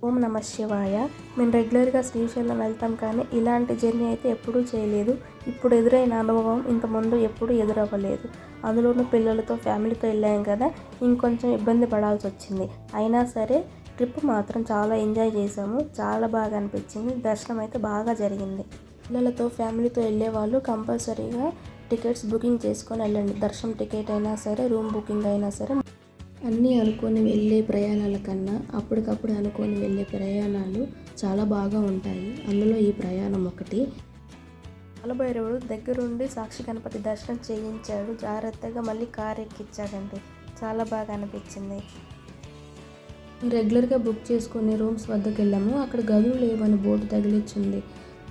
ఓం నమః శివాయ. మేము రెగ్యులర్గా శ్రీశైలం వెళ్తాం కానీ ఇలాంటి జర్నీ అయితే ఎప్పుడూ చేయలేదు. ఇప్పుడు ఎదురైన అనుభవం ఇంతకుముందు ఎప్పుడూ ఎదురవ్వలేదు. అందులోనూ పిల్లలతో ఫ్యామిలీతో వెళ్ళాం కదా, ఇంకొంచెం ఇబ్బంది పడాల్సి వచ్చింది. అయినా సరే ట్రిప్ మాత్రం చాలా ఎంజాయ్ చేసాము. చాలా బాగా అనిపించింది. దర్శనం అయితే బాగా జరిగింది. పిల్లలతో ఫ్యామిలీతో వెళ్ళే వాళ్ళు కంపల్సరీగా టికెట్స్ బుకింగ్ చేసుకొని వెళ్ళండి. దర్శనం టికెట్ అయినా సరే, రూమ్ బుకింగ్ అయినా సరే. అన్నీ అనుకొని వెళ్ళే ప్రయాణాల కన్నా అప్పటికప్పుడు అనుకొని వెళ్ళే ప్రయాణాలు చాలా బాగా ఉంటాయి. అందులో ఈ ప్రయాణం ఒకటి. కాలభైరవుడు దగ్గరుండి సాక్షి గణపతి దర్శనం చేయించాడు. జాగ్రత్తగా మళ్ళీ కారు ఎక్కించాడండి. చాలా బాగా అనిపించింది. రెగ్యులర్గా బుక్ చేసుకునే రూమ్స్ వద్దకు వెళ్ళాము. అక్కడ గదులు లేవని బోర్డు తగిలించింది.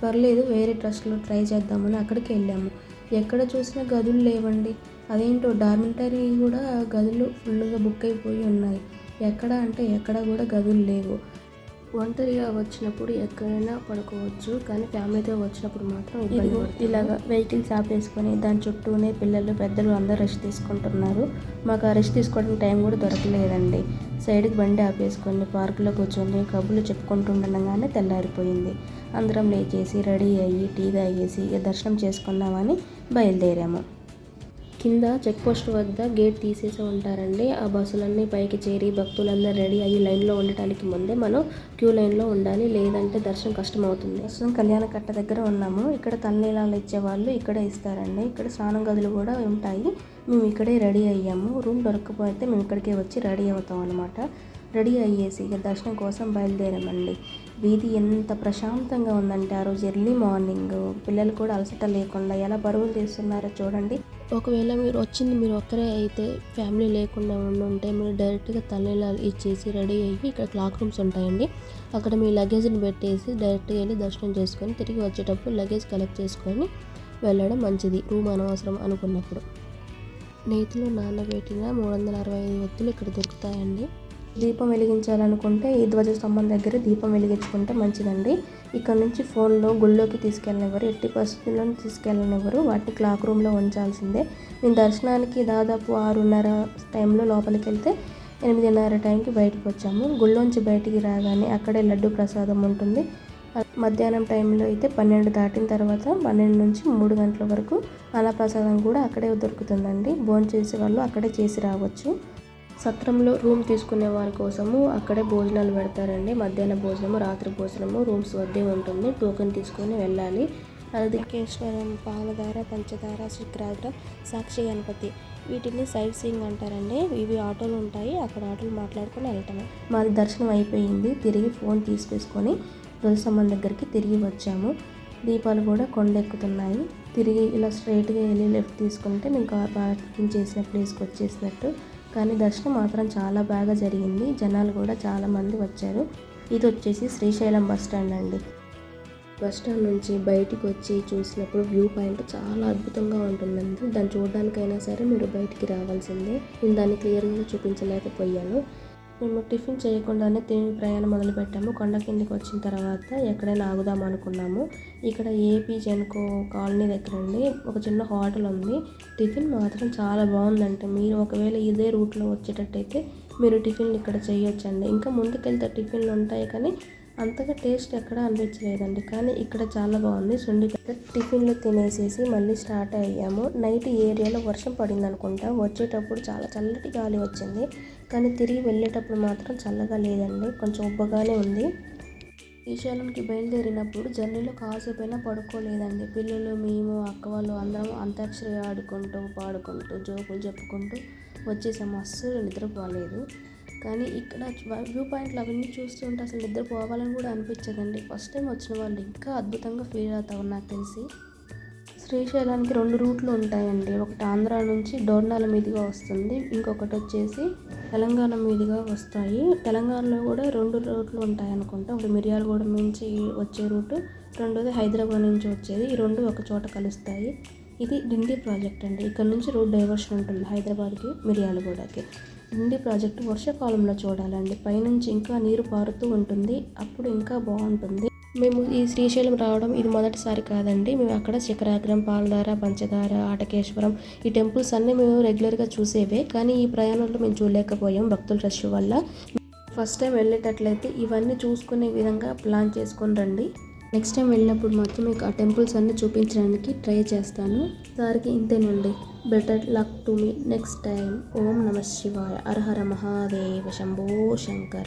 పర్లేదు, వేరే ట్రస్ట్లో ట్రై చేద్దామని అక్కడికి వెళ్ళాము. ఎక్కడ చూసినా గదులు లేవండి. అదేంటో డార్మిటరీ కూడా గదులు ఫుల్గా బుక్ అయిపోయి ఉన్నాయి. ఎక్కడ అంటే ఎక్కడ కూడా గదులు లేవు. ఒంటరిగా వచ్చినప్పుడు ఎక్కడైనా పడుకోవచ్చు, కానీ ఫ్యామిలీతో వచ్చినప్పుడు మాత్రం ఇబ్బంది పడుతుంది. ఇలాగ వెహికల్స్ ఆపేసుకొని దాని చుట్టూనే పిల్లలు పెద్దలు అందరూ రెస్ట్ తీసుకుంటున్నారు. మాకు ఆ రెస్ట్ తీసుకోవడానికి టైం కూడా దొరకలేదండి. సైడ్కి బండి ఆపేసుకొని పార్కులో కూర్చొని కబుర్లు చెప్పుకుంటుండగానే తెల్లారిపోయింది. అందరం లేచేసి రెడీ అయ్యి టీ తాగేసి దర్శనం చేసుకుందామని బయలుదేరాము. కింద చెక్ పోస్ట్ వద్ద గేట్ తీసేసి ఉంటారండి. ఆ బస్సులన్నీ పైకి చేరి భక్తులందరూ రెడీ అయ్యి లైన్లో ఉండటానికి ముందే మనం క్యూ లైన్లో ఉండాలి, లేదంటే దర్శనం కష్టం అవుతుంది. దర్శనం కళ్యాణకట్ట దగ్గర ఉన్నాము. ఇక్కడ తలనీలాలు ఇచ్చేవాళ్ళు ఇక్కడే ఇస్తారండి. ఇక్కడ స్నానం గదులు కూడా ఉంటాయి. మేము ఇక్కడే రెడీ అయ్యాము. రూమ్ దొరకకపోతే మేము ఇక్కడికే వచ్చి రెడీ అవుతాం అనమాట. రెడీ అయ్యేసి దర్శనం కోసం బయలుదేరామండి. వీధి ఎంత ప్రశాంతంగా ఉందంటే ఆ రోజు ఎర్లీ మార్నింగ్ పిల్లలు కూడా అలసట లేకుండా ఎలా పరుగులు తీస్తున్నారో చూడండి. ఒకవేళ మీరు ఒక్కరే అయితే ఫ్యామిలీ లేకుండా ఉంటే మీరు డైరెక్ట్గా తలనీలాలు ఇచ్చేసి రెడీ అయ్యి ఇక్కడ క్లాక్ రూమ్స్ ఉంటాయండి. అక్కడ మీ లగేజ్ని పెట్టేసి డైరెక్ట్గా వెళ్ళి దర్శనం చేసుకొని తిరిగి వచ్చేటప్పుడు లగేజ్ కలెక్ట్ చేసుకొని వెళ్ళడం మంచిది. రూమ్ అనవసరం అనుకున్నప్పుడు. నేతిలో నానబెట్టిన 365 ఒత్తులు ఇక్కడ దొరుకుతాయండి. దీపం వెలిగించాలనుకుంటే ఈ ధ్వజస్తంభం దగ్గర దీపం వెలిగించుకుంటే మంచిదండి. ఇక్కడ నుంచి ఫోన్లో గుళ్ళోకి తీసుకెళ్ళనివ్వరు, ఎట్టి పరిస్థితుల్లో తీసుకెళ్ళనివ్వరు. వాటిని క్లాక్ రూమ్లో ఉంచాల్సిందే. మేము దర్శనానికి దాదాపు 6:30 టైంలో లోపలికి వెళ్తే 8:30 టైంకి బయటకు వచ్చాము. గుళ్ళోంచి బయటికి రాగానే అక్కడే లడ్డు ప్రసాదం ఉంటుంది. మధ్యాహ్నం టైంలో అయితే 12 దాటిన తర్వాత 12 నుంచి 3 గంటల వరకు అన్నప్రసాదం కూడా అక్కడే దొరుకుతుందండి. భోంచేసే వాళ్ళు అక్కడే చేసి రావచ్చు. సత్రంలో రూమ్ తీసుకునే వారి కోసము అక్కడే భోజనాలు పెడతారండి. మధ్యాహ్న భోజనము, రాత్రి భోజనము రూమ్స్ వద్దే ఉంటుంది. టోకెన్ తీసుకొని వెళ్ళాలి. అలదికేశ్వరం, పాలధార, పంచదార, శిఖరాగ్రం, సాక్షి గణపతి వీటిని సైట్ సీయింగ్ అంటారండి. ఇవి ఆటోలు ఉంటాయి. అక్కడ ఆటోలు మాట్లాడుకొని వెళ్ళటమే. మాది దర్శనం అయిపోయింది. తిరిగి ఫోన్ తీసుకొని ధ్వజస్తంభం దగ్గరికి తిరిగి వచ్చాము. దీపాలు కూడా కొండెక్కుతున్నాయి. తిరిగి ఇలా స్ట్రైట్గా వెళ్ళి లెఫ్ట్ తీసుకుంటే మేము కార్ పార్కింగ్ చేసిన ప్లేస్కి వచ్చేసినట్టు. కానీ దర్శనం మాత్రం చాలా బాగా జరిగింది. జనాలు కూడా చాలామంది వచ్చారు. ఇది వచ్చేసి శ్రీశైలం బస్ స్టాండ్ అండి. బస్ స్టాండ్ నుంచి బయటికి వచ్చి చూసినప్పుడు వ్యూ పాయింట్ చాలా అద్భుతంగా ఉంటుందండి. దాన్ని చూడడానికైనా సరే మీరు బయటికి రావాల్సిందే. నేను దాన్ని క్లియర్గా చూపించలేకపోయాను. మేము టిఫిన్ చేయకుండానే తిని ప్రయాణం మొదలుపెట్టాము. కొండ కిందకి వచ్చిన తర్వాత ఎక్కడైనా ఆగుదాం అనుకున్నాము. ఇక్కడ ఏపీ జెన్కో కాలనీ దగ్గర అండి ఒక చిన్న హోటల్ ఉంది. టిఫిన్ మాత్రం చాలా బాగుందంటే మీరు ఒకవేళ ఇదే రూట్లో వచ్చేటట్టయితే మీరు టిఫిన్లు ఇక్కడ చేయొచ్చండి. ఇంకా ముందుకెళ్తే టిఫిన్లు ఉంటాయి కానీ అంతగా టేస్ట్ ఎక్కడా అనిపించలేదండి. కానీ ఇక్కడ చాలా బాగుంది. టిఫిన్లు తినేసేసి మళ్ళీ స్టార్ట్ అయ్యాము. నైట్ ఈ ఏరియాలో వర్షం పడింది అనుకుంటా. వచ్చేటప్పుడు చాలా చల్లటి గాలి వచ్చింది. కానీ తిరిగి వెళ్ళేటప్పుడు మాత్రం చల్లగా లేదండి, కొంచెం ఉబ్బగానే ఉంది. శ్రీశైలంకి బయలుదేరినప్పుడు జర్నీలో కాసేపైనా పడుకోలేదండి. పిల్లలు, మేము, అక్క వాళ్ళు అందరం అంతాక్షరి ఆడుకుంటూ పాడుకుంటూ జోకులు చెప్పుకుంటూ వచ్చేసాము. అస్సలు నిద్రపోలేదు. కానీ ఇక్కడ వ్యూ పాయింట్లు అవన్నీ చూస్తుంటే అసలు నిద్రపోవాలని కూడా అనిపించదండి. ఫస్ట్ టైం వచ్చిన వాళ్ళు ఇంకా అద్భుతంగా ఫీల్ అవుతారు నాకు తెలిసి. శ్రీశైలానికి 2 రూట్లు ఉంటాయండి. ఒకటి ఆంధ్ర నుంచి డోర్నాల మీదుగా వస్తుంది, ఇంకొకటి వచ్చేసి తెలంగాణ మీదుగా వస్తాయి. తెలంగాణలో కూడా 2 రూట్లు ఉంటాయి అనుకుంటా. ఒకటి మిర్యాలగూడ నుంచి వచ్చే రూటు, రెండోది హైదరాబాద్ నుంచి వచ్చేది. ఈ 2 ఒక చోట కలుస్తాయి. ఇది డిండి ప్రాజెక్ట్ అండి. ఇక్కడ నుంచి రోడ్ డైవర్షన్ ఉంటుంది హైదరాబాద్కి, మిర్యాలగూడకి. డిండి ప్రాజెక్టు వర్షాకాలంలో చూడాలండి. పైనుంచి ఇంకా నీరు పారుతూ ఉంటుంది. అప్పుడు ఇంకా బాగుంటుంది. మేము ఈ శ్రీశైలం రావడం ఇది మొదటిసారి కాదండి. మేము అక్కడ శిఖరాగ్రం, పాలధార, పంచదార, ఆటకేశ్వరం ఈ టెంపుల్స్ అన్నీ మేము రెగ్యులర్గా చూసేవే. కానీ ఈ ప్రయాణంలో మేము చూడలేకపోయాం భక్తుల రష్ వల్ల. ఫస్ట్ టైం వెళ్ళేటట్లయితే ఇవన్నీ చూసుకునే విధంగా ప్లాన్ చేసుకొని రండి. నెక్స్ట్ టైం వెళ్ళినప్పుడు మాత్రం మీకు ఆ టెంపుల్స్ అన్నీ చూపించడానికి ట్రై చేస్తాను. సార్కి ఇంతేనండి. Better luck to me next time. ఓం నమ శివాయ. హర హర మహాదేవ శంభో శంకర.